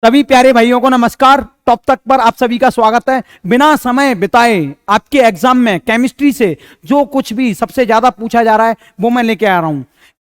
सभी प्यारे भाइयों को नमस्कार। टॉप तक पर आप सभी का स्वागत है। बिना समय बिताए आपके एग्जाम में केमिस्ट्री से जो कुछ भी सबसे ज्यादा पूछा जा रहा है वो मैं लेके आ रहा हूं।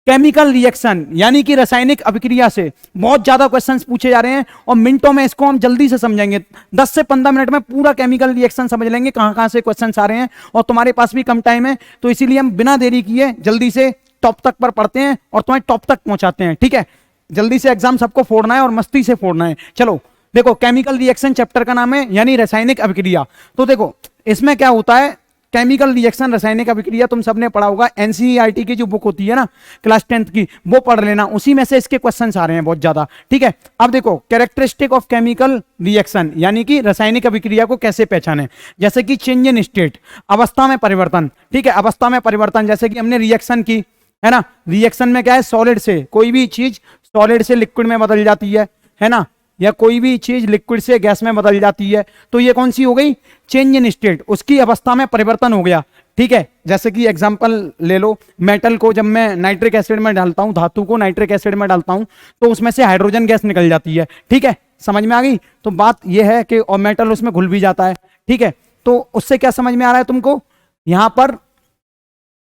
केमिकल रिएक्शन यानी कि रासायनिक अभिक्रिया से बहुत ज्यादा क्वेश्चंस पूछे जा रहे हैं और मिनटों में इसको हम जल्दी से समझेंगे। 10 से 15 मिनट में पूरा केमिकल रिएक्शन समझ लेंगे, कहां कहां से क्वेश्चंस आ रहे हैं। और तुम्हारे पास भी कम टाइम है तो इसीलिए हम बिना देरी किए जल्दी से टॉप तक पर पढ़ते हैं और तुम्हें टॉप तक पहुंचाते हैं। ठीक है, जल्दी से एग्जाम सबको फोड़ना है और मस्ती से फोड़ना है। चलो देखो, केमिकल रिएक्शन चैप्टर का नाम है यानी रासायनिक अभिक्रिया। तो देखो इसमें क्या होता है, केमिकल रिएक्शन रासायनिक अभिक्रिया तुम सबने पढ़ा होगा। एनसीईआरटी की जो बुक होती है ना क्लास 10th की, वो पढ़ लेना, उसी में से इसके क्वेश्चंस आ रहे हैं बहुत ज्यादा। ठीक है, अब देखो कैरेक्टरिस्टिक ऑफ केमिकल रिएक्शन यानी कि रासायनिक अभिक्रिया को कैसे पहचाने। जैसे कि चेंज इन स्टेट, अवस्था में परिवर्तन। ठीक है, अवस्था में परिवर्तन जैसे कि हमने रिएक्शन की है ना, रिएक्शन में क्या है, सॉलिड से कोई भी चीज सॉलिड से लिक्विड में बदल जाती है ना, या कोई भी चीज लिक्विड से गैस में बदल जाती है। तो ये कौन सी हो गई, चेंज इन स्टेट, उसकी अवस्था में परिवर्तन हो गया। ठीक है, जैसे कि एग्जांपल ले लो, मेटल को जब मैं नाइट्रिक एसिड में डालता हूं, धातु को नाइट्रिक एसिड में डालता हूं तो उसमें से हाइड्रोजन गैस निकल जाती है। ठीक है, समझ में आ गई। तो बात यह है कि और मेटल उसमें घुल भी जाता है। ठीक है, तो उससे क्या समझ में आ रहा है तुमको, यहां पर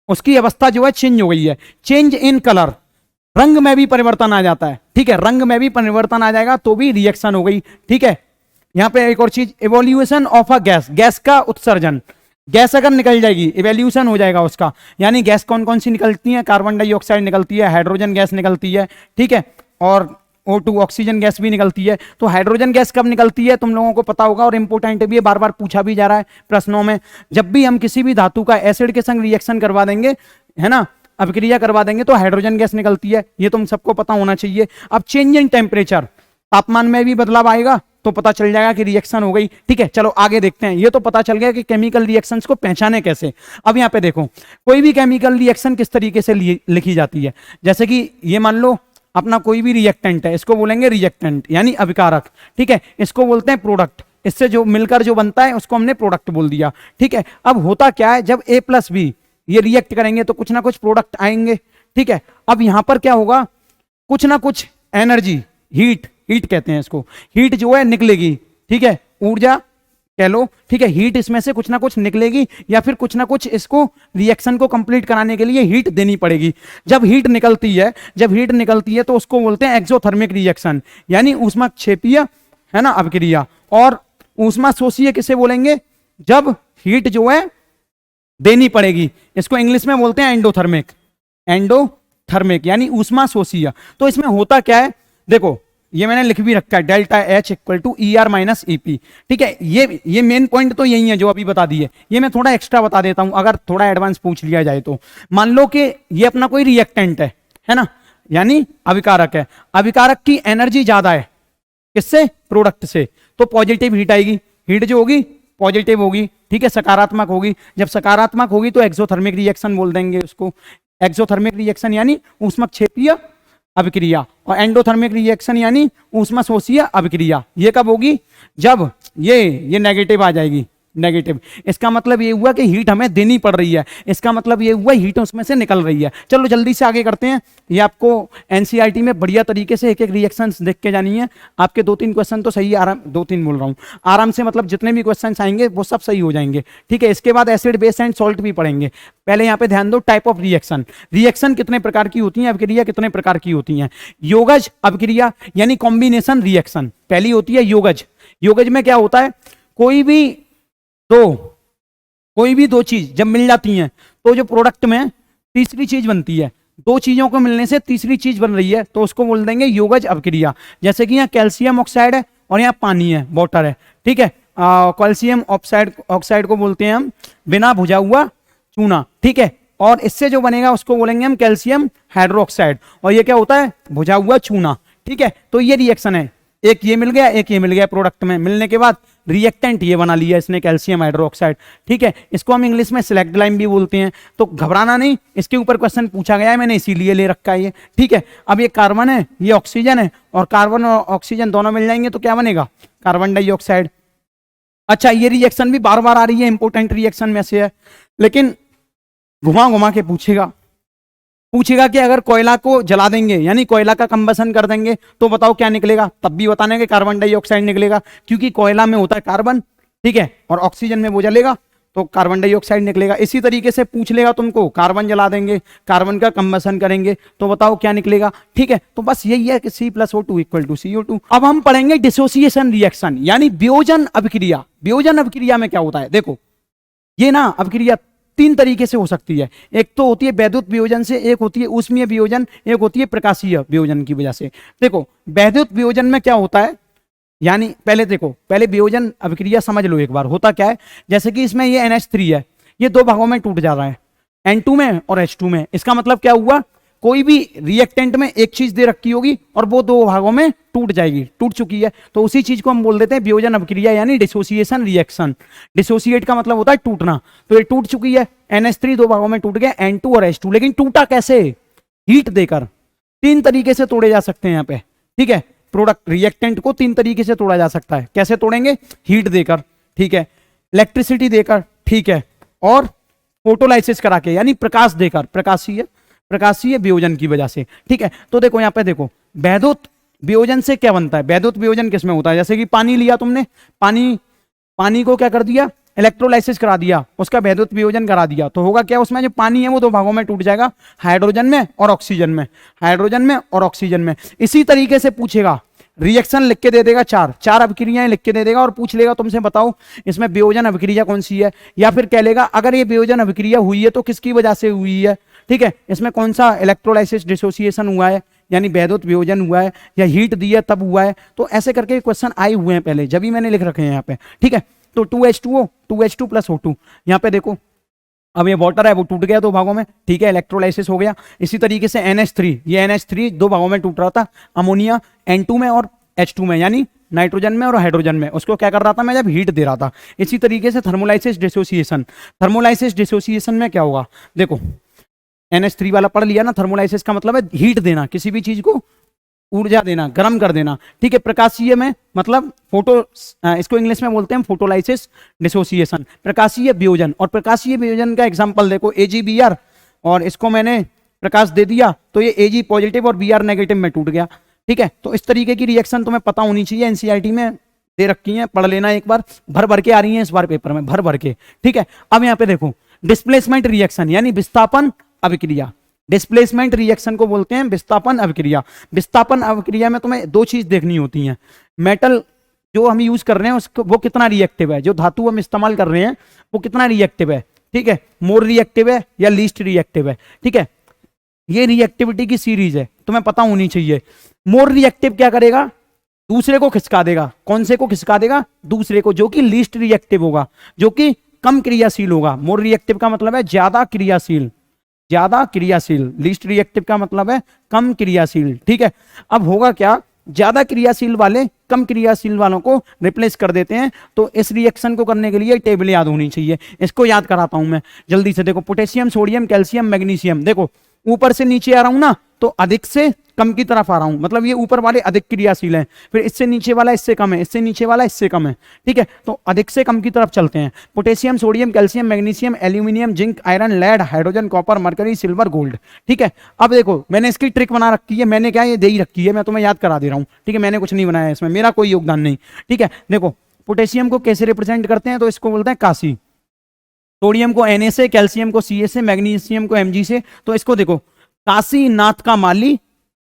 उसकी अवस्था जो है चेंज हो गई है। चेंज इन कलर, रंग में भी परिवर्तन आ जाता है। ठीक है, रंग में भी परिवर्तन आ जाएगा तो भी रिएक्शन हो गई। ठीक है, यहां पे एक और चीज, evolution of a gas, gas का उत्सर्जन। गैस अगर निकल जाएगी, इवोल्यूशन हो जाएगा उसका। यानी गैस कौन कौन सी निकलती है, कार्बन डाइऑक्साइड निकलती है, हाइड्रोजन गैस निकलती है। ठीक है, और O2 ऑक्सीजन गैस भी निकलती है। तो हाइड्रोजन गैस कब निकलती है तुम लोगों को पता होगा और इंपोर्टेंट भी है, बार बार पूछा भी जा रहा है प्रश्नों में। जब भी हम किसी भी धातु का एसिड के संग रिएक्शन करवा देंगे, है ना, अभिक्रिया करवा देंगे तो हाइड्रोजन गैस निकलती है, ये तुम सबको पता होना चाहिए। अब चेंज इन टेम्परेचर, तापमान में भी बदलाव आएगा तो पता चल जाएगा कि रिएक्शन हो गई। ठीक है, चलो आगे देखते हैं। ये तो पता चल गया कि केमिकल रिएक्शंस को पहचाने कैसे। अब यहाँ पे देखो, कोई भी केमिकल रिएक्शन किस तरीके से लिखी जाती है। जैसे कि ये मान लो अपना कोई भी रिएक्टेंट है, इसको बोलेंगे रिएक्टेंट यानी अभिकारक। ठीक है, इसको बोलते हैं प्रोडक्ट, इससे जो मिलकर जो बनता है उसको हमने प्रोडक्ट बोल दिया। ठीक है, अब होता क्या है, जब A प्लस बी ये रिएक्ट करेंगे तो कुछ ना कुछ प्रोडक्ट आएंगे। ठीक है, अब यहां पर क्या होगा, कुछ ना कुछ एनर्जी, हीट, हीट कहते हैं इसको, हीट जो है निकलेगी। ठीक है, ऊर्जा कह लो। ठीक है, हीट इसमें से कुछ ना कुछ निकलेगी या फिर कुछ ना कुछ इसको रिएक्शन को कंप्लीट कराने के लिए हीट देनी पड़ेगी। जब हीट निकलती है तो उसको बोलते हैं एक्सोथर्मिक रिएक्शन यानी ऊष्माक्षेपीय, है ना, अभिक्रिया। और ऊष्मा शोषीय किसे बोलेंगे, जब हीट जो है देनी पड़ेगी, इसको इंग्लिश में बोलते हैं एंडोथर्मिक, एंडोथर्मिक यानी ऊष्मा शोषीय। तो इसमें होता क्या है, देखो ये मैंने लिख भी रखा है, delta H equal to ER minus EP। ठीक है, ये मेन पॉइंट तो यही है जो अभी बता दिए, ये मैं थोड़ा एक्स्ट्रा बता देता हूं अगर थोड़ा एडवांस पूछ लिया जाए तो। मान लो कि ये अपना कोई रिएक्टेंट है ना, यानी अभिकारक है। अभिकारक की एनर्जी ज्यादा है किससे, प्रोडक्ट से, तो पॉजिटिव हीट आएगी, हीट जो होगी पॉजिटिव होगी। ठीक है, सकारात्मक होगी। जब सकारात्मक होगी तो एक्सोथर्मिक रिएक्शन बोल देंगे उसको। एक्सोथर्मिक रिएक्शन यानी ऊष्माक्षेपीय अभिक्रिया, और एंडोथर्मिक रिएक्शन यानी ऊष्माशोषीय अभिक्रिया। ये कब होगी, जब ये नेगेटिव आ जाएगी, नेगेटिव। इसका मतलब ये हुआ कि हीट हमें देनी पड़ रही है, इसका मतलब ये हुआ हीट उसमें से निकल रही है। चलो जल्दी से आगे करते हैं। ये आपको एनसीईआरटी में बढ़िया तरीके से एक एक रिएक्शंस देख के जानी है। आपके 2-3 क्वेश्चन तो सही, आराम 2-3 बोल रहा हूँ, आराम से मतलब जितने भी क्वेश्चन आएंगे वो सब सही हो जाएंगे। ठीक है, इसके बाद एसिड बेस एंड सॉल्ट भी पढ़ेंगे। पहले यहाँ पे ध्यान दो, टाइप ऑफ रिएक्शन, रिएक्शन कितने प्रकार की होती है, अभिक्रिया कितने प्रकार की होती है। योगज अभिक्रिया यानी कॉम्बिनेशन रिएक्शन पहली होती है योगज। योगज में क्या होता है, कोई भी दो चीज जब मिल जाती हैं तो जो प्रोडक्ट में तीसरी चीज बनती है, दो चीजों को मिलने से तीसरी चीज बन रही है तो उसको बोल देंगे योगज अभिक्रिया। जैसे कि यहाँ कैल्शियम ऑक्साइड है और यहाँ पानी है, वाटर है। ठीक है, कैल्शियम ऑक्साइड को बोलते हैं हम बिना भुजा हुआ चूना। ठीक है, और इससे जो बनेगा उसको बोलेंगे हम कैल्शियम हाइड्रोक्साइड, और ये क्या होता है, भुजा हुआ चूना। ठीक है, तो ये रिएक्शन है, एक ये मिल गया एक ये मिल गया, प्रोडक्ट में मिलने के बाद रिएक्टेंट ये बना लिया इसने, कैल्शियम हाइड्रोक्साइड। ठीक है, इसको हम इंग्लिश में सिलेक्ट लाइन भी बोलते हैं। तो घबराना नहीं, इसके ऊपर क्वेश्चन पूछा गया है, मैंने इसीलिए ले रखा है ये। ठीक है, अब ये कार्बन है, ये ऑक्सीजन है, और कार्बन और ऑक्सीजन दोनों मिल जाएंगे तो क्या बनेगा, कार्बन डाइऑक्साइड। अच्छा, ये रिएक्शन भी बार बार आ रही है, इंपोर्टेंट रिएक्शन में से है, लेकिन घुमा घुमा के पूछेगा। पूछेगा कि अगर कोयला को जला देंगे यानी कोयला का कंबसन कर देंगे तो बताओ क्या निकलेगा, तब भी बताने के कार्बन डाइऑक्साइड निकलेगा, क्योंकि कोयला में होता है कार्बन, ठीक है, और ऑक्सीजन में वो जलेगा तो कार्बन डाइऑक्साइड निकलेगा। इसी तरीके से पूछ लेगा तुमको, कार्बन जला देंगे, कार्बन का कंबसन करेंगे तो बताओ क्या निकलेगा, ठीक है। तो बस यही है कि C+O2 इक्वल टू CO2। अब हम पढ़ेंगे डिसोसिएशन रिएक्शन यानी वियोजन अभिक्रिया। वियोजन अभिक्रिया में क्या होता है, देखो ये ना अभिक्रिया तीन तरीके से हो सकती है। एक तो होती है वैद्युत वियोजन से, एक होती है ऊष्मीय वियोजन, एक होती है प्रकाशीय वियोजन की वजह से। देखो वैद्युत वियोजन में क्या होता है, यानी पहले देखो, पहले वियोजन अभिक्रिया समझ लो एक बार, होता क्या है, जैसे कि इसमें ये NH3 है, ये दो भागों में टूट जा रहा है, N2 में और H2 में। इसका मतलब क्या हुआ, कोई भी रिएक्टेंट में एक चीज दे रखी होगी और वो दो भागों में टूट जाएगी, टूट चुकी है, तो उसी चीज को हम बोल देते हैं वियोजन अभिक्रिया यानी डिसोसिएशन रिएक्शन। डिसोसिएट का मतलब होता है टूटना, तो ये टूट चुकी है, NH3 दो भागों में टूट गया, N2 और H2। लेकिन टूटा कैसे, हीट देकर। तीन तरीके से तोड़े जा सकते हैं यहाँ पे, ठीक है, प्रोडक्ट रिएक्टेंट को तीन तरीके से तोड़ा जा सकता है। कैसे तोड़ेंगे, हीट देकर, ठीक है, इलेक्ट्रिसिटी देकर, ठीक है, और फोटोलाइसिस करा के यानी प्रकाश देकर, प्रकाशीय वियोजन की वजह से, ठीक है। तो देखो यहाँ पे देखो वैद्युत वियोजन से क्या बनता है, वैद्युत वियोजन किसमें होता है, जैसे कि पानी लिया तुमने, पानी को क्या कर दिया, इलेक्ट्रोलाइसिस करा दिया, उसका वैद्युत वियोजन करा दिया, तो होगा क्या, उसमें जो पानी है वो दो भागों में टूट जाएगा, हाइड्रोजन में और ऑक्सीजन में, हाइड्रोजन में और ऑक्सीजन में। इसी तरीके से पूछेगा, रिएक्शन लिख के दे देगा, चार अभिक्रियाएं लिख के दे देगा और पूछ लेगा तुमसे बताओ इसमें वियोजन अभिक्रिया कौन सी है, या फिर कह लेगा अगर ये वियोजन अभिक्रिया हुई है तो किसकी वजह से हुई है, ठीक है, इसमें कौन सा इलेक्ट्रोलाइसिस डिसोसिएशन हुआ है यानी वैद्युत वियोजन हुआ है, या हीट दी है तब हुआ है। तो ऐसे करके क्वेश्चन आए हुए हैं पहले, जब भी मैंने लिख रखे हैं यहाँ पे, ठीक है। तो 2H2O 2H2 + O2, यहाँ पे देखो अब ये वाटर है वो टूट गया दो भागों में, ठीक है, इलेक्ट्रोलाइसिस हो गया। इसी तरीके से NH3, ये NH3 दो भागों में टूट रहा था, अमोनिया N2 में और H2 में यानी नाइट्रोजन में और हाइड्रोजन में, उसको क्या कर रहा था मैं, जब हीट दे रहा था। इसी तरीके से थर्मोलाइसिस डिसोसिएशन में क्या होगा, देखो NH3 वाला पढ़ लिया ना, थर्मोलाइसिस का मतलब है हीट देना, किसी भी चीज को ऊर्जा देना, गर्म कर देना, ठीक है। प्रकाशीय में मतलब इसको इंग्लिश में बोलते हैं फोटोलाइसिस डिसोसिएशन, प्रकाशीय वियोजन। और प्रकाशीय वियोजन का एग्जांपल देखो AgBr, और इसको मैंने प्रकाश दे दिया तो ये Ag पॉजिटिव और Br नेगेटिव में टूट गया, ठीक है। तो इस तरीके की रिएक्शन तुम्हें पता होनी चाहिए, NCERT में दे रखी है, पढ़ लेना एक बार, भर के आ रही है इस बार पेपर में, भर के, ठीक है। अब यहाँ पे देखो डिस्प्लेसमेंट रिएक्शन यानी विस्थापन अभिक्रिया, डिस्प्लेसमेंट रिएक्शन को बोलते हैं विस्थापन अभिक्रिया। विस्थापन अभिक्रिया में तुम्हें दो चीज देखनी होती है, मेटल जो हम यूज कर रहे हैं उसको वो कितना रिएक्टिव है, जो धातु हम इस्तेमाल कर रहे हैं वो कितना रिएक्टिव है, ठीक है, मोर रिएक्टिव है या लीस्ट रिएक्टिव है, ठीक है। ये रिएक्टिविटी की सीरीज है, तुम्हें पता होनी चाहिए। मोर रिएक्टिव क्या करेगा, दूसरे को खिसका देगा, कौन से को खिसका देगा, दूसरे को, जो कि लीस्ट रिएक्टिव होगा, जो कि कम क्रियाशील होगा। मोर रिएक्टिव का मतलब है ज्यादा क्रियाशील, लीस्ट रिएक्टिव का मतलब है कम क्रियाशील, ठीक है। अब होगा क्या, ज्यादा क्रियाशील वाले कम क्रियाशील वालों को रिप्लेस कर देते हैं। तो इस रिएक्शन को करने के लिए टेबल याद होनी चाहिए, इसको याद कराता हूं मैं जल्दी से। देखो पोटेशियम, सोडियम, कैल्शियम, मैग्नीशियम, देखो ऊपर से नीचे आ रहा हूं ना, तो अधिक से कम की तरफ आ रहा हूं, मतलब ये ऊपर वाले अधिक क्रियाशील हैं, फिर इससे नीचे वाला इससे कम है, इससे नीचे वाला इससे कम है, ठीक है। तो अधिक से कम की तरफ चलते हैं। Potassium, sodium, calcium, magnesium, aluminium, zinc, iron, lead, hydrogen, copper, mercury, silver, gold, ठीक है। अब देखो मैंने इसकी ट्रिक बना रखी है, मैंने क्या ये दे ही रखी है, मैं तुम्हें याद करा दे रहा हूं, ठीक है, मैंने कुछ नहीं बनाया इसमें, मेरा कोई योगदान नहीं, ठीक है। देखो पोटेशियम को कैसे रिप्रेजेंट करते हैं, तो इसको बोलते हैं काशी, सोडियम को Na से, कैल्शियम को Ca से, मैग्नीशियम को Mg से। तो इसको देखो, काशीनाथ का माली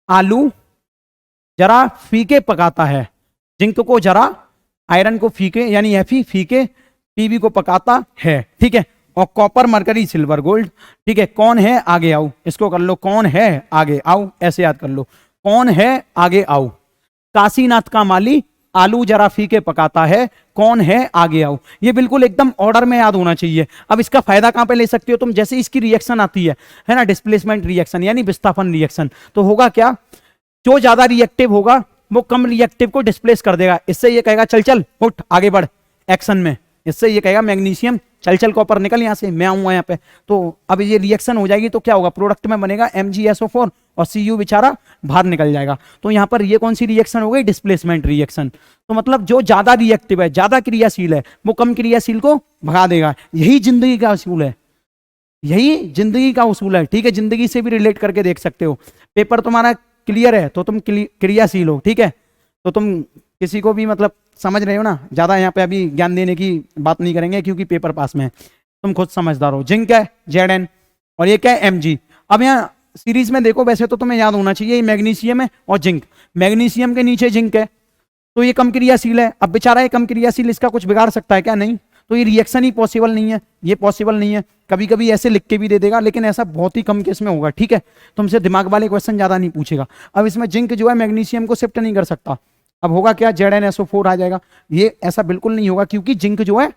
आलू जरा फीके पकाता है, जिंक को जरा, आयरन को फीके यानी Fe फीके, Pb को पकाता है, ठीक है, और कॉपर, मरकरी, सिल्वर, गोल्ड, ठीक है। कौन है आगे आओ, इसको कर लो, कौन है आगे आओ, ऐसे याद कर लो, कौन है आगे आओ, काशीनाथ का माली आलू जरा फीके पकाता है, कौन है आगे आओ। ये बिल्कुल एकदम ऑर्डर में याद होना चाहिए। अब इसका फायदा कहां पे ले सकते हो तुम, जैसे इसकी रिएक्शन आती है ना, डिस्प्लेसमेंट रिएक्शन यानी विस्थापन रिएक्शन, तो होगा क्या, जो ज्यादा रिएक्टिव होगा वो कम रिएक्टिव को डिस्प्लेस कर देगा। इससे ये कहेगा चल चल उठ आगे बढ़ एक्शन में, इससे ये कहेगा मैग्नीशियम चल चल कॉपर निकल यहां से, मैं आऊंगा यहाँ पे। तो अब ये रिएक्शन हो जाएगी तो क्या होगा, प्रोडक्ट में बनेगा MgSO4 और Cu बेचारा बाहर निकल जाएगा। तो यहाँ पर ये कौन सी रिएक्शन हो गई, डिस्प्लेसमेंट रिएक्शन। तो मतलब जो ज्यादा रिएक्टिव है, ज्यादा क्रियाशील है, वो कम क्रियाशील को भगा देगा। यही जिंदगी का असूल है, यही जिंदगी का उसूल है, ठीक है। जिंदगी से भी रिलेट करके देख सकते हो। पेपर तुम्हारा क्लियर है तो तुम क्रियाशील हो, ठीक है। तो तुम किसी को भी मतलब समझ रहे हो ना, ज्यादा यहाँ पे अभी ज्ञान देने की बात नहीं करेंगे क्योंकि पेपर पास में है, तुम खुद समझदार हो। जिंक है Zn और ये क्या है Mg। अब यहाँ सीरीज में देखो, वैसे तो तुम्हें याद होना चाहिए, ये मैग्नीशियम है और जिंक, मैग्नीशियम के नीचे जिंक है, तो ये कम क्रियाशील है। अब बेचारा ये कम क्रियाशील, इसका कुछ बिगाड़ सकता है क्या? नहीं। तो ये रिएक्शन ही पॉसिबल नहीं है, ये पॉसिबल नहीं है। कभी कभी ऐसे लिख के भी दे देगा, लेकिन ऐसा बहुत ही कम केस में होगा, ठीक है। तुमसे दिमाग वाले क्वेश्चन ज्यादा नहीं पूछेगा। अब इसमें जिंक जो है मैग्नीशियम को शिफ्ट नहीं कर सकता, अब होगा क्या, ZnSO4 आ जाएगा। ये ऐसा बिल्कुल नहीं होगा क्योंकि जिंक जो है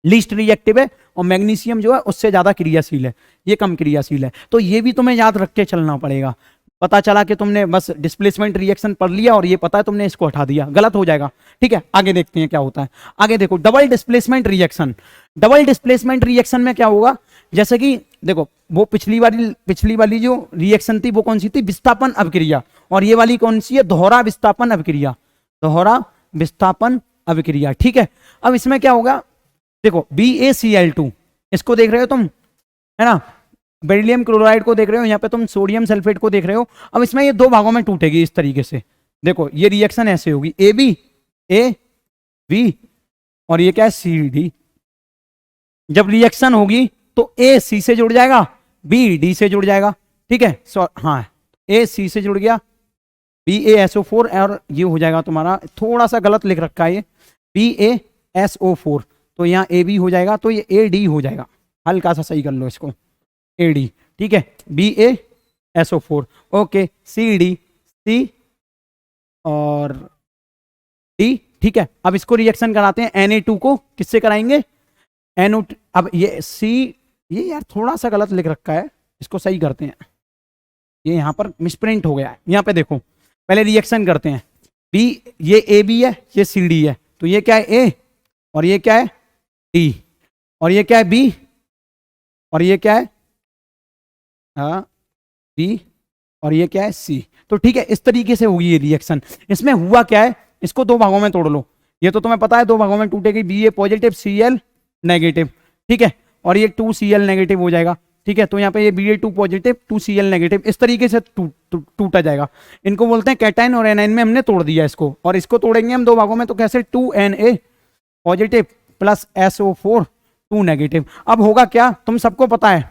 लीस्ट रिएक्टिव है और मैग्नीशियम जो है उससे ज्यादा क्रियाशील है, ये कम क्रियाशील है। तो ये भी तुम्हें याद रख के चलना पड़ेगा। पता चला कि तुमने बस डिस्प्लेसमेंट रिएक्शन पढ़ लिया और ये पता है तुमने इसको हटा दिया, गलत हो जाएगा, ठीक है। आगे देखते हैं क्या होता है। आगे देखो double displacement reaction. Double displacement reaction में क्या होगा, जैसे कि देखो वो पिछली वाली जो रिएक्शन थी वो कौन सी थी, विस्थापन अभिक्रिया, और ये वाली कौन सी है, दोहरा विस्थापन अभिक्रिया, दोहरा विस्थापन अभिक्रिया, ठीक है। अब इसमें क्या होगा, देखो BaCl2 इसको देख रहे हो तुम, है ना, बेरिलियम क्लोराइड को देख रहे हो, यहाँ पे तुम सोडियम सल्फेट को देख रहे हो। अब इसमें ये दो भागों में टूटेगी इस तरीके से, देखो ये रिएक्शन ऐसे होगी, AB और ये क्या है CD। जब रिएक्शन होगी तो A C से जुड़ जाएगा, B D से जुड़ जाएगा, ठीक है। हाँ A C से जुड़ गया, BaSO4 और ये हो जाएगा तुम्हारा, थोड़ा सा गलत लिख रखा है ये, BaSO4, तो यहाँ AB हो जाएगा, तो ये AD हो जाएगा, हल्का सा सही कर लो इसको, AD, ठीक है। BaSO4, ओके, CD C और D, ठीक है। अब इसको रिएक्शन कराते हैं, Na2 को किससे कराएंगे, NO। अब ये C, ये यार थोड़ा सा गलत लिख रखा है, इसको सही करते हैं, ये यहाँ पर मिसप्रिंट हो गया है। यहाँ पे देखो पहले रिएक्शन करते हैं, B, ये AB है, ये CD है, तो ये क्या है A और ये क्या है D, और ये क्या है B और ये क्या है B और ये क्या है C। तो ठीक है, इस तरीके से होगी ये रिएक्शन। इसमें हुआ क्या है, इसको दो भागों में तोड़ लो, ये तो तुम्हें पता है दो भागों में टूटेगी, Ba पॉजिटिव Cl नेगेटिव, ठीक है, और ये 2Cl नेगेटिव हो जाएगा, ठीक है। तो यहाँ पे ये Ba2 पॉजिटिव 2Cl नेगेटिव इस तरीके से टूटा जाएगा। इनको बोलते हैं कैटायन और एनायन में हमने तोड़ दिया इसको, और इसको तोड़ेंगे हम दो भागों में, तो कैसे 2Na positive plus SO4 2 negative. अब होगा क्या, तुम सबको पता है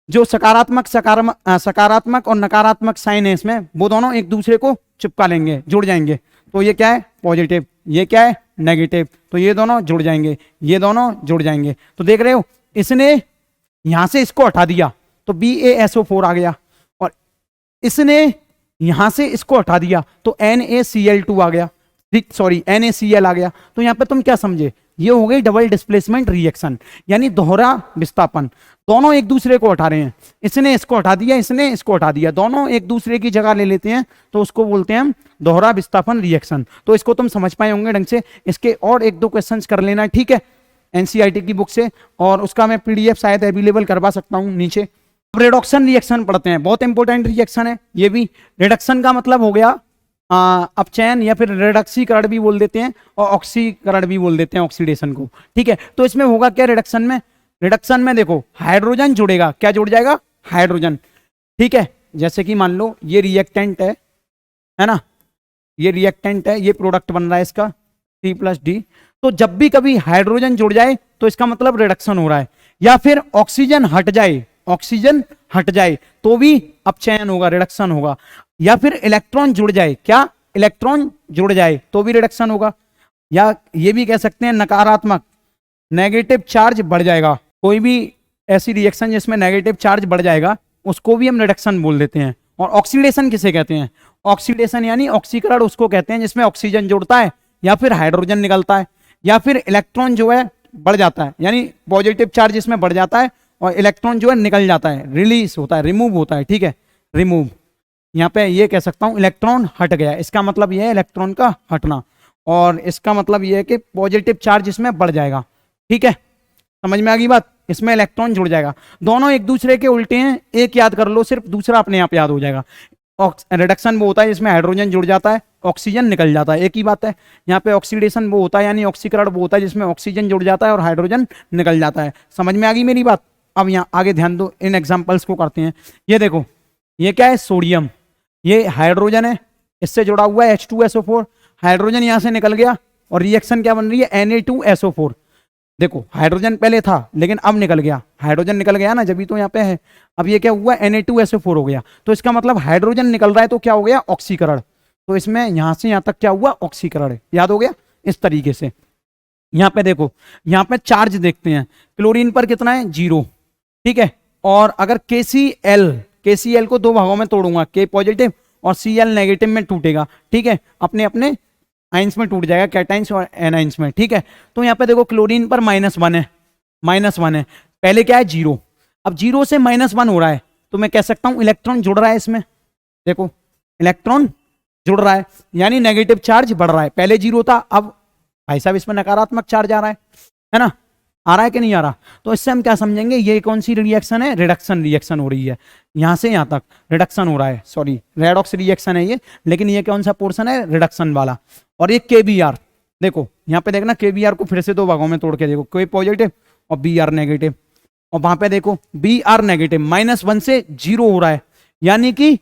जो सकारात्मक और नकारात्मक साइन है इसमें, वो दोनों एक दूसरे को चिपका लेंगे, जुड़ जाएंगे। तो ये क्या है पॉजिटिव, ये क्या है नेगेटिव, तो ये दोनों जुड़ जाएंगे, ये दोनों जुड़ जाएंगे। तो देख रहे हो, इसने यहां से इसको हटा दिया तो BaSO4 आ गया, और इसने यहां से इसको हटा दिया तो NaCl2 आ गया, सॉरी NaCl आ गया। तो यहां पे तुम क्या समझे, ये हो गई डबल डिस्प्लेसमेंट रिएक्शन, यानी दोहरा विस्थापन। दोनों एक दूसरे को हटा रहे हैं, इसने इसको हटा दिया, इसने इसको हटा दिया, दोनों एक दूसरे की जगह ले लेते हैं, तो उसको बोलते हैं हम दोहरा विस्थापन रिएक्शन। तो इसको तुम समझ पाए होंगे ढंग से। इसके और एक दो क्वेश्चंस कर लेना, ठीक है, एनसीईआरटी की बुक से, और उसका मैं PDF शायद अवेलेबल करवा सकता हूँ नीचे। अब रिडक्शन रिएक्शन पढ़ते हैं, बहुत इंपॉर्टेंट रिएक्शन है ये भी। रिडक्शन का मतलब हो गया अपचयन, या फिर रिडक्सीकरण भी बोल देते हैं, और ऑक्सीकरण भी बोल देते हैं ऑक्सीडेशन को, ठीक है। तो इसमें होगा क्या, रिडक्शन में देखो हाइड्रोजन जुड़ेगा, क्या जुड़ जाएगा, हाइड्रोजन, ठीक है। जैसे कि मान लो ये रिएक्टेंट है ना, ये रिएक्टेंट है, ये प्रोडक्ट बन रहा है इसका C+D। तो जब भी कभी हाइड्रोजन जुड़ जाए तो इसका मतलब रिडक्शन हो रहा है, या फिर ऑक्सीजन हट जाए तो भी अपचयन होगा, रिडक्शन होगा, या फिर इलेक्ट्रॉन जुड़ जाए, क्या इलेक्ट्रॉन जुड़ जाए तो भी रिडक्शन होगा, या ये भी कह सकते हैं नकारात्मक, नेगेटिव चार्ज बढ़ जाएगा। कोई भी ऐसी रिएक्शन जिसमें नेगेटिव चार्ज बढ़ जाएगा उसको भी हम रिडक्शन बोल देते हैं। और ऑक्सीडेशन किसे कहते हैं, ऑक्सीडेशन यानी ऑक्सीकरण उसको कहते हैं जिसमें ऑक्सीजन जुड़ता है या फिर हाइड्रोजन निकलता है, या फिर इलेक्ट्रॉन जो है बढ़ जाता है, यानी पॉजिटिव चार्ज इसमें बढ़ जाता है और इलेक्ट्रॉन जो है निकल जाता है, रिलीज होता है, रिमूव होता है, ठीक है, रिमूव। यहाँ पे ये कह सकता हूँ इलेक्ट्रॉन हट गया, इसका मतलब ये है इलेक्ट्रॉन का हटना, और इसका मतलब ये है कि पॉजिटिव चार्ज इसमें बढ़ जाएगा, ठीक है। समझ में आ गई बात, इसमें इलेक्ट्रॉन जुड़ जाएगा। दोनों एक दूसरे के उल्टे हैं, एक याद कर लो सिर्फ, दूसरा अपने आप याद हो जाएगा। रिडक्शन वो होता है जिसमें हाइड्रोजन जुड़ जाता है, ऑक्सीजन निकल जाता है, एक ही बात है। यहाँ पे ऑक्सीडेशन वो होता है, यानी ऑक्सीकरण वो होता है जिसमें ऑक्सीजन जुड़ जाता है और हाइड्रोजन निकल जाता है। समझ में आ गई मेरी बात, अब यहाँ आगे ध्यान दो, इन एग्जाम्पल्स को करते हैं। ये देखो, ये क्या है, सोडियम, ये हाइड्रोजन है, इससे जुड़ा हुआ है H2SO4, हाइड्रोजन यहां से निकल गया और रिएक्शन क्या बन रही है, Na2SO4। देखो हाइड्रोजन पहले था लेकिन अब निकल गया, हाइड्रोजन निकल गया ना, जब तो यहाँ पे है। अब ये क्या हुआ, Na2SO4 हो गया, तो इसका मतलब हाइड्रोजन निकल रहा है तो क्या हो गया, ऑक्सीकरण। तो इसमें यहां से यहां तक क्या हुआ, ऑक्सीकरण, याद हो गया। इस तरीके से यहाँ पे देखो, यहाँ पे चार्ज देखते हैं, क्लोरीन पर कितना है, 0, ठीक है। और अगर KCl को दो भागों में तोड़ूंगा, K पॉजिटिव और Cl नेगेटिव में टूटेगा, ठीक है, अपने अपने आइंस में टूट जाएगा, कैटाइंस और एनाइंस में, ठीक है। तो यहाँ पे देखो क्लोरीन पर -1 है, -1 है, पहले क्या है, 0। अब 0 से -1 हो रहा है तो मैं कह सकता हूं इलेक्ट्रॉन जुड़ रहा है इसमें, देखो इलेक्ट्रॉन जुड़ रहा है, यानी नेगेटिव चार्ज बढ़ रहा है। पहले 0 था, अब भाई साहब इसमें नकारात्मक चार्ज आ रहा है ना, आ रहा है कि नहीं आ रहा। तो इससे हम क्या समझेंगे, ये कौन सी रिएक्शन है, रिडक्शन रिएक्शन हो रही है, यहां से यहां तक रिडक्शन हो रहा है, सॉरी रेडॉक्स रिएक्शन है ये, लेकिन ये कौन सा पोर्शन है, रिडक्शन वाला। और ये KBr, देखो यहाँ पे देखना, KBr को फिर से दो भागों में तोड़ के देखो, K पॉजिटिव और Br नेगेटिव, और वहां पे देखो Br नेगेटिव, -1 से 0 हो रहा है, यानी कि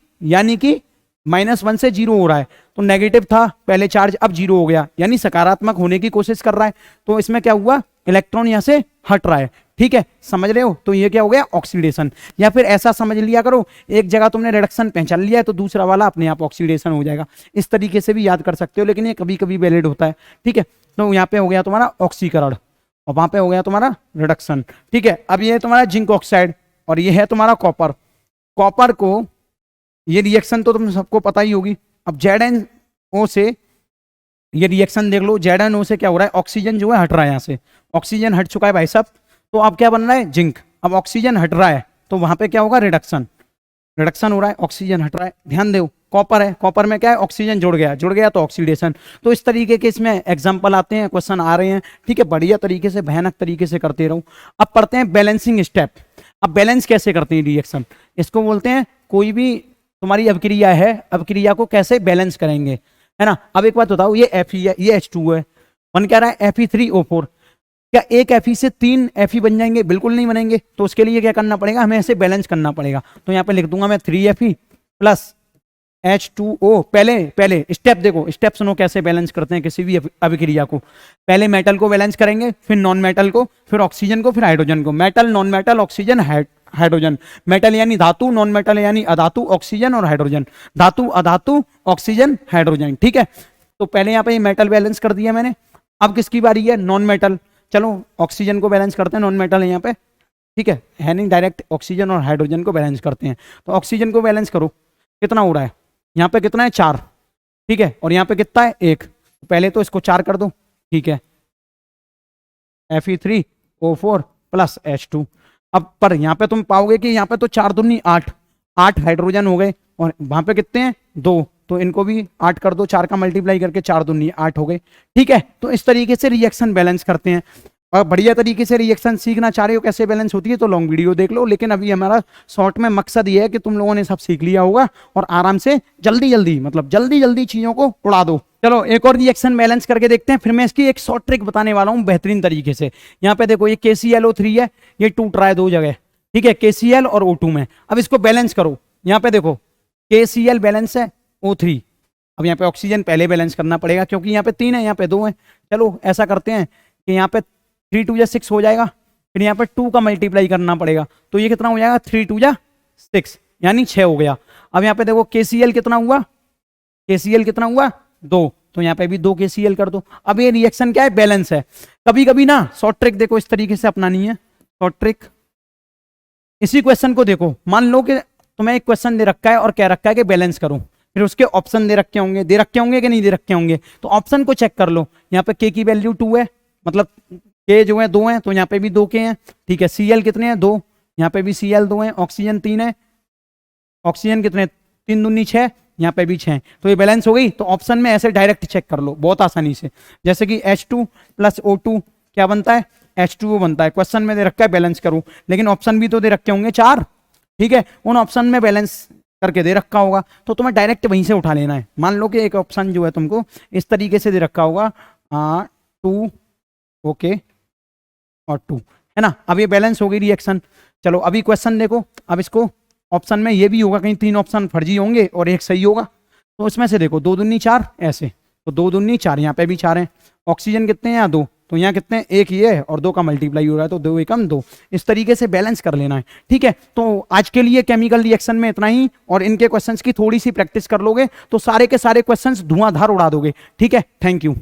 -1 से 0 हो रहा है, तो नेगेटिव था पहले चार्ज, अब 0 हो गया, यानी सकारात्मक होने की कोशिश कर रहा है। तो इसमें क्या हुआ, इलेक्ट्रॉन यहां से हट रहा है, ठीक है, समझ रहे हो। तो ये क्या हो गया, ऑक्सीडेशन। या फिर ऐसा समझ लिया करो, एक जगह तुमने रिडक्शन पहचान लिया है तो दूसरा वाला अपने आप ऑक्सीडेशन हो जाएगा, इस तरीके से भी याद कर सकते हो, लेकिन ये कभी कभी वैलिड होता है, ठीक है। तो यहाँ पे हो गया तुम्हारा ऑक्सीकरण और वहां पे हो गया तुम्हारा रिडक्शन, ठीक है। अब ये तुम्हारा जिंक ऑक्साइड और ये है तुम्हारा कॉपर। कॉपर को, ये रिएक्शन तो तुम सबको पता ही होगी। अब ZnO से ये रिएक्शन देख लो, ZnO से क्या हो रहा है, ऑक्सीजन जो है हट रहा है, यहाँ से ऑक्सीजन हट चुका है भाई साहब, तो अब क्या बन रहा है, जिंक। अब ऑक्सीजन हट रहा है तो वहां पे क्या होगा, रिडक्शन, रिडक्शन हो रहा है, ऑक्सीजन हट रहा है। ध्यान दो, कॉपर है, कॉपर में क्या है, ऑक्सीजन जुड़ गया तो ऑक्सीडेशन। तो इस तरीके के इसमें एग्जाम्पल आते हैं, क्वेश्चन आ रहे हैं, ठीक है, बढ़िया तरीके से, भयानक तरीके से करते रहूं। अब पढ़ते हैं बैलेंसिंग स्टेप। अब बैलेंस कैसे करते हैं रिएक्शन, इसको बोलते हैं, कोई भी तुम्हारी अभिक्रिया है, अभिक्रिया को कैसे बैलेंस करेंगे, है ना। अब एक बात बताओ, ये Fe है, ये H2 है, मन क्या रहा है, Fe3O4, क्या एक Fe से 3 Fe बन जाएंगे, बिल्कुल नहीं बनेंगे। तो उसके लिए क्या करना पड़ेगा, हमें ऐसे बैलेंस करना पड़ेगा। तो यहाँ पे लिख दूंगा मैं 3Fe प्लस H2O। पहले स्टेप देखो, स्टेप सुनो कैसे बैलेंस करते हैं किसी भी अभिक्रिया को। पहले मेटल को बैलेंस करेंगे, फिर नॉन मेटल को, फिर ऑक्सीजन को, फिर हाइड्रोजन को। Metal, non metal, oxygen, hydrogen. Metal यानी धातु, नॉन मेटल यानी अधातु, ऑक्सीजन और हाइड्रोजन। धातु, अधातु, ऑक्सीजन, हाइड्रोजन, ठीक है। तो पहले यहाँ पे मेटल बैलेंस कर दिया मैंने। अब किसकी बारी है, नॉन मेटल। चलो ऑक्सीजन को बैलेंस करते हैं, नॉन मेटल है यहाँ पे, ठीक है नहीं, डायरेक्ट ऑक्सीजन और हाइड्रोजन को बैलेंस करते हैं। तो ऑक्सीजन को बैलेंस करो, कितना हो रहा है, यहाँ पे कितना है, 4, ठीक है, और यहाँ पे कितना है, 1। पहले तो इसको 4 कर दो, ठीक है, Fe3O4 प्लस H2। अब पर यहाँ पे तुम पाओगे कि यहाँ पे तो 4 दूनी 8 हाइड्रोजन हो गए, और वहां पे कितने हैं, 2, तो इनको भी 8 कर दो, 4 का मल्टीप्लाई करके 4 दूनी 8 हो गए, ठीक है। तो इस तरीके से रिएक्शन बैलेंस करते हैं। और बढ़िया तरीके से रिएक्शन सीखना चाह रहे हो कैसे बैलेंस होती है तो लॉन्ग वीडियो देख लो, लेकिन अभी हमारा शॉर्ट में मकसद ये है कि तुम लोगों ने सब सीख लिया होगा और आराम से जल्दी चीजों को उड़ा दो। चलो एक और रिएक्शन बैलेंस करके देखते हैं, फिर मैं इसकी एक शॉर्ट ट्रिक बताने वाला हूं बेहतरीन तरीके से। यहाँ पे देखो, ये KClO3 है, ये टूट रहा है 2 जगह, ठीक है, KCl और O2 में। अब इसको बैलेंस करो, यहाँ पे देखो KCl बैलेंस है O3। अब यहाँ पे ऑक्सीजन पहले बैलेंस करना पड़ेगा क्योंकि यहाँ पे 3 है, यहाँ पे 2 है। चलो ऐसा करते हैं कि यहाँ पे 3 2 6 हो जाएगा, फिर यहाँ पे 2 का मल्टीप्लाई करना पड़ेगा, तो ये कितना हो जाएगा, 3 2 6 यानी 6 हो गया। अब यहाँ पे देखो KCl कितना हुआ, KCl कितना हुआ, 2, तो यहाँ पे भी 2 KCl कर दो। अब ये रिएक्शन क्या है, बैलेंस है। कभी कभी ना शॉर्ट ट्रिक देखो इस तरीके से अपनानी है, शॉर्ट ट्रिक। इसी क्वेश्चन को देखो, मान लो कि तुम्हें एक क्वेश्चन दे रखा है और कह रखा है कि बैलेंस करो, फिर उसके ऑप्शन दे रखे होंगे कि नहीं दे रखे होंगे, तो ऑप्शन को चेक कर लो। यहाँ पे K की वैल्यू 2 है, मतलब K जो है 2 है, तो यहाँ पे भी 2 K हैं, ठीक है। Cl कितने हैं, 2, यहाँ पे भी Cl 2 है, ऑक्सीजन 3 है, ऑक्सीजन कितने, 3 दूनी 6, यहाँ पे भी 6, तो ये बैलेंस हो गई। तो ऑप्शन में ऐसे डायरेक्ट चेक कर लो बहुत आसानी से, जैसे कि H2 प्लस O2 क्या बनता है, H2O बनता है। क्वेश्चन में दे रखा है बैलेंस करो, लेकिन ऑप्शन भी तो दे रखे होंगे 4, ठीक है, उन ऑप्शन में बैलेंस करके दे रखा होगा, तो तुम्हें डायरेक्ट वहीं से उठा लेना है। मान लो कि एक ऑप्शन जो है तुमको इस तरीके से दे रखा होगा, 2 ओके और 2, है ना। अब ये बैलेंस हो गई रिएक्शन, चलो अभी क्वेश्चन देखो, अब इसको ऑप्शन में ये भी होगा, कहीं 3 ऑप्शन फर्जी होंगे और 1 सही होगा। तो इसमें से देखो 2 दूनी 4 ऐसे, तो 2 दूनी 4, यहाँ पे भी 4 है। ऑक्सीजन कितने हैं यहाँ 2, तो यहाँ कितने हैं 1 ये है और 2 का मल्टीप्लाई हो रहा है, तो 2 एकम 2। इस तरीके से बैलेंस कर लेना है, ठीक है। तो आज के लिए केमिकल रिएक्शन में इतना ही, और इनके क्वेश्चंस की थोड़ी सी प्रैक्टिस कर लोगे तो सारे के सारे क्वेश्चंस धुआंधार उड़ा दोगे, ठीक है। Thank you.